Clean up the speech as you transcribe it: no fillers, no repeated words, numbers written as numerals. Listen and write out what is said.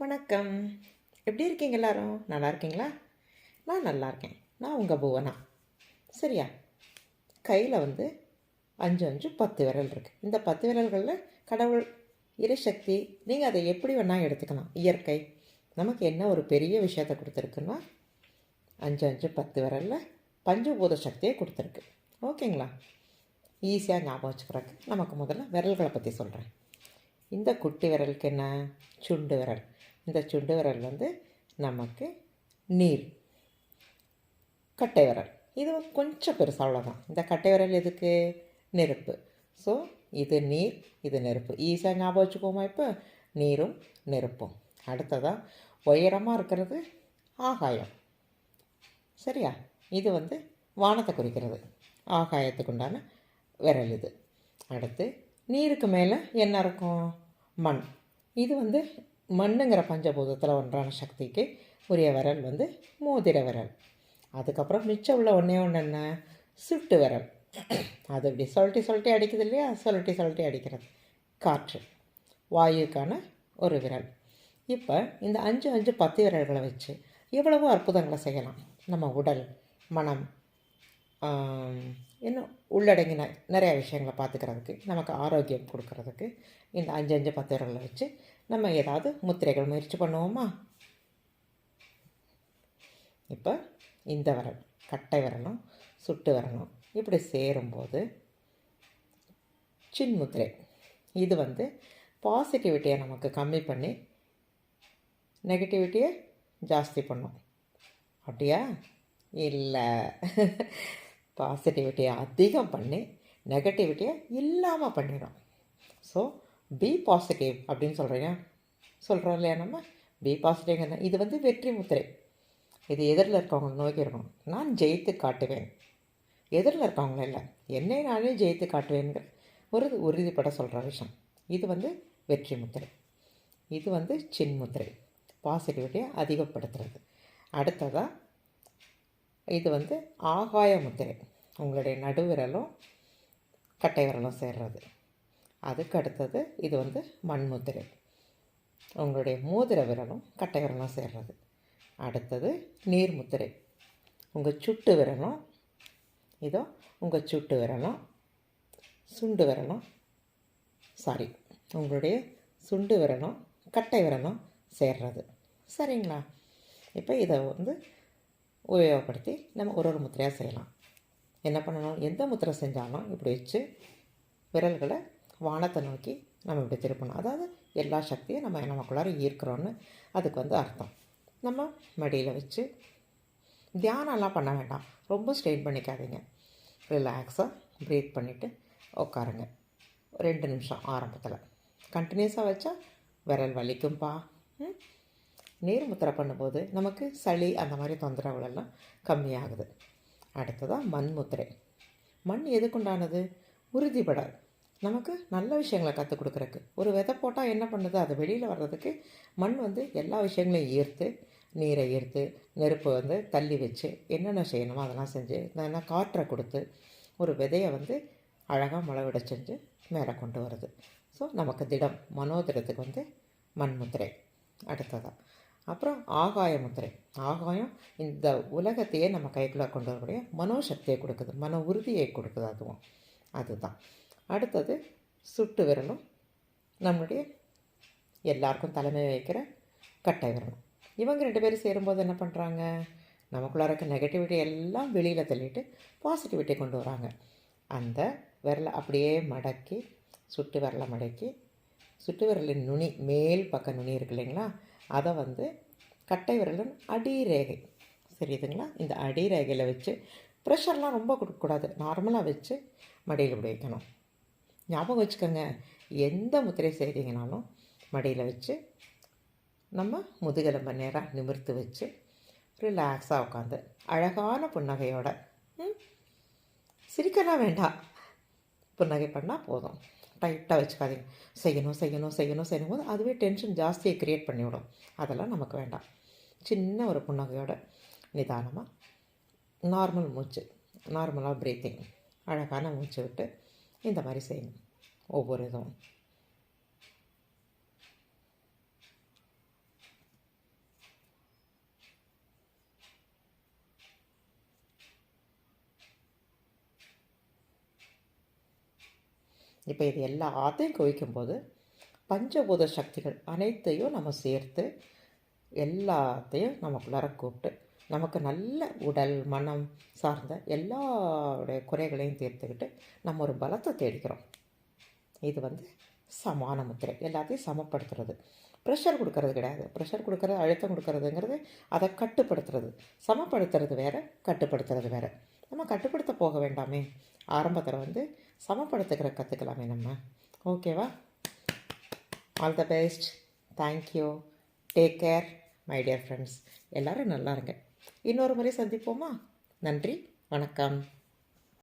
வணக்கம். எப்படி இருக்கீங்க எல்லாரும்? நல்லா இருக்கீங்களா? நான் நல்லா இருக்கேன். நான் உங்கள் புவனா. சரியா? கையில் 5 5 10 விரல் இருக்குது. இந்த 10 விரல்களில் கடவுள் இறைசக்தி நீங்கள் அதை எப்படி வேணால் எடுத்துக்கலாம். இயற்கை நமக்கு என்ன ஒரு பெரிய விஷயத்தை கொடுத்துருக்குன்னா 5 5 10 விரலில் பஞ்சபூத சக்தியை கொடுத்துருக்கு. ஓகேங்களா? ஈஸியாக ஞாபகம் வச்சுக்கிறதுக்கு நமக்கு முதல்ல விரல்களை பற்றி சொல்கிறேன். இந்த குட்டி விரலுக்கு என்ன? சுண்டு விரல். இந்த சுண்டு விரல் நமக்கு நீர். கட்டை விரல் இது கொஞ்சம் பெருசு, அவ்வளோதான். இந்த கட்டை விரல் எதுக்கு? நெருப்பு. ஸோ இது நீர், இது நெருப்பு. ஈஸியாக ஞாபகம் வச்சுக்கோமா? இப்போ நீரும் நெருப்பும். அடுத்ததாக உயரமாக இருக்கிறது ஆகாயம். சரியா? இது வானத்தை குறிக்கிறது. ஆகாயத்துக்கு உண்டான விரல் இது. அடுத்து நீருக்கு மேலே என்ன இருக்கும்? மண். இது மண்ணுங்கிற பஞ்சபூதத்தில் ஒன்றான சக்திக்கு உரிய விரல் மோதிர விரல். அதுக்கப்புறம் மிச்சம் உள்ள ஒன்றே ஒன்று என்ன? சுட்டு விரல். அது இப்படி சொல்லிட்டு அடிக்குது இல்லையா? சொல்லிட்டு அடிக்கிறது காற்று, வாயுக்கான ஒரு விரல். இப்போ இந்த 5 5 10 விரல்களை வச்சு எவ்வளவோ அற்புதங்களை செய்யலாம். நம்ம உடல், மனம், இன்னும் உள்ளடங்கின நிறையா விஷயங்களை பார்த்துக்கிறதுக்கு, நமக்கு ஆரோக்கியம் கொடுக்கறதுக்கு இந்த 5 5 10 விரல்களை வச்சு நம்ம ஏதாவது முத்திரைகள் முயற்சி பண்ணுவோமா? இப்போ இந்த விரல், கட்டை விரலும் சுட்டு விரலும் இப்படி சேரும்போது சின்முத்திரை. இது பாசிட்டிவிட்டியை நமக்கு கம்மி பண்ணி நெகட்டிவிட்டியை ஜாஸ்தி பண்ணும். அப்படியா? இல்லை. பாசிட்டிவிட்டியை அதிகம் பண்ணி நெகட்டிவிட்டியை இல்லாமல் பண்ணிடும். ஸோ பி பாசிட்டிவ் அப்படின்னு சொல்கிறோம் இல்லையா? நம்ம பி பாசிட்டிவ்ங்க. இது வெற்றி முத்திரை. இது எதிரில் இருக்கவங்களை நோக்கி இருக்கணும். நான் ஜெயித்து காட்டுவேன். எதிரில் இருக்கவங்கள இல்லை, என்னை நானே ஜெயித்து காட்டுவேங்கிற ஒரு உறுதிப்பட சொல்கிற விஷயம். இது வெற்றி முத்திரை. இது சின்முத்திரை, பாசிட்டிவிட்டியை அதிகப்படுத்துறது. அடுத்ததாக இது ஆகாய முத்திரை. உங்களுடைய நடுவிரலும் கட்டை விரலும் சேர்றது. அதுக்கு அடுத்தது இது மண்முத்திரை. உங்களுடைய மோதிர விரலும் கட்டை விரலும் சேர்றது. அடுத்தது நீர்முத்திரை. உங்கள் சுட்டு விரலும் உங்கள் சுட்டு விரலும் சுண்டு விரலும் உங்களுடைய சுண்டு விரலும் கட்டை விரலும் சேர்றது. சரிங்களா? இப்போ இதை உபயோகப்படுத்தி நம்ம ஒரு முத்திரையாக செய்யலாம். என்ன பண்ணணும்? எந்த முத்திரை செஞ்சாலும் இப்படி வச்சு விரல்களை வானத்தை நோக்கி நம்ம இப்படி திருப்பணும். அதாவது எல்லா சக்தியும் நமக்குள்ளார ஈர்க்கிறோன்னு அதுக்கு அர்த்தம். நம்ம மடியில் வச்சு தியானம்லாம் பண்ண வேண்டாம். ரொம்ப ஸ்ட்ரெயின் பண்ணிக்காதீங்க. ரிலாக்ஸாக ப்ரீத் பண்ணிவிட்டு உட்காருங்க. 2 நிமிஷம் ஆரம்பத்தில். கண்டினியூஸாக வச்சா விரல் வலிக்கும்பா. நீர் முத்திரை பண்ணும்போது நமக்கு சளி அந்த மாதிரி தொந்தரவுகளெல்லாம் கம்மியாகுது. அடுத்ததாக மண் முத்திரை. மண் எதுக்குண்டானது? உறுதிப்பட நமக்கு நல்ல விஷயங்களை கற்றுக் கொடுக்குறக்கு. ஒரு விதை போட்டால் என்ன பண்ணுது? அது வெளியில் வர்றதுக்கு மண் எல்லா விஷயங்களையும் ஈர்த்து, நீரை ஈர்த்து, நெருப்பு தள்ளி வச்சு என்னென்ன செய்யணுமோ அதெல்லாம் செஞ்சு நல்லா காற்றை கொடுத்து ஒரு விதையை அழகாக முளைவிட செஞ்சு மேலே கொண்டு வருது. ஸோ நமக்கு திடம், மனோதிடத்துக்கு மண் முத்திரை. அடுத்ததாக அப்புறம் ஆகாய முத்திரை. ஆகாயம் இந்த உலகத்தையே நம்ம கைக்குள்ளே கொண்டு வரக்கூடிய மனோசக்தியை கொடுக்குது, மன உறுதியை கொடுக்குது. அதுதான். அடுத்தது சுட்டு விரலும் நம்மளுடைய எல்லாருக்கும் தலைமை வைக்கிற கட்டை விரலும். இவங்க 2 பேரும் சேரும்போது என்ன பண்ணுறாங்க? நமக்குள்ளார இருக்க நெகட்டிவிட்டி எல்லாம் வெளியில் தள்ளிட்டு பாசிட்டிவிட்டி கொண்டு வராங்க. அந்த விரலை அப்படியே மடக்கி, சுட்டு விரலை மடக்கி, சுட்டு விரலின் நுனி, மேல் பக்க நுனி இருக்கு இல்லைங்களா? அதை கட்டை விரலின் அடிரேகை, சரியுதுங்களா? இந்த அடிரேகையில் வச்சு ப்ரெஷர்லாம் ரொம்ப கொடுக்கக்கூடாது. நார்மலாக வச்சு மடியில் இப்படி வைக்கணும். ஞாபகம் வச்சுக்கோங்க, எந்த முத்திரை செய்கிறீங்கனாலும் மடியில் வச்சு நம்ம முதுகெலும்பை நேராக நிமிர்த்து வச்சு ரிலாக்ஸாக உட்காந்து அழகான புன்னகையோட, சிரிக்கலாம் வேண்டாம், புன்னகை பண்ணால் போதும். டைட்டாக வச்சுக்காதீங்க. செய்யணும் போது அதுவே டென்ஷன் ஜாஸ்தியை க்ரியேட் பண்ணிவிடும். அதெல்லாம் நமக்கு வேண்டாம். சின்ன ஒரு புன்னகையோட நிதானமாக நார்மல் மூச்சு, நார்மலாக ப்ரீத்திங், அழகான மூச்சு விட்டு இந்த மாதிரி செய்யணும் ஒவ்வொரு இதுவும். இப்போ இது எல்லாத்தையும் குவிக்கும்போது பஞ்சபூத சக்திகள் அனைத்தையும் நம்ம சேர்த்து எல்லாத்தையும் நமக்குள்ளார கூப்பிட்டு நமக்கு நல்ல உடல் மனம் சார்ந்த எல்லாருடைய குறைகளையும் தீர்த்துக்கிட்டு நம்ம ஒரு பலத்தை தேடிக்கிறோம். இது வந்து சமான முத்திரை, எல்லாத்தையும் சமப்படுத்துறது. ப்ரெஷர் கொடுக்கறது கிடையாது. ப்ரெஷர் கொடுக்கறது, அழுத்தம் கொடுக்கறதுங்கிறது அதை கட்டுப்படுத்துறது. சமப்படுத்துறது வேறு, கட்டுப்படுத்துறது வேறு. நம்ம கட்டுப்படுத்த போக வேண்டாமே, ஆரம்பத்தில் வந்து சமப்படுத்துக்கிற கற்றுக்கலாமே நம்ம. ஓகேவா? All the best. Thank you. Take care my dear friends. எல்லோரும் நல்லா இருங்க. இன்னொரு முறை சந்திப்போமா? நன்றி, வணக்கம்.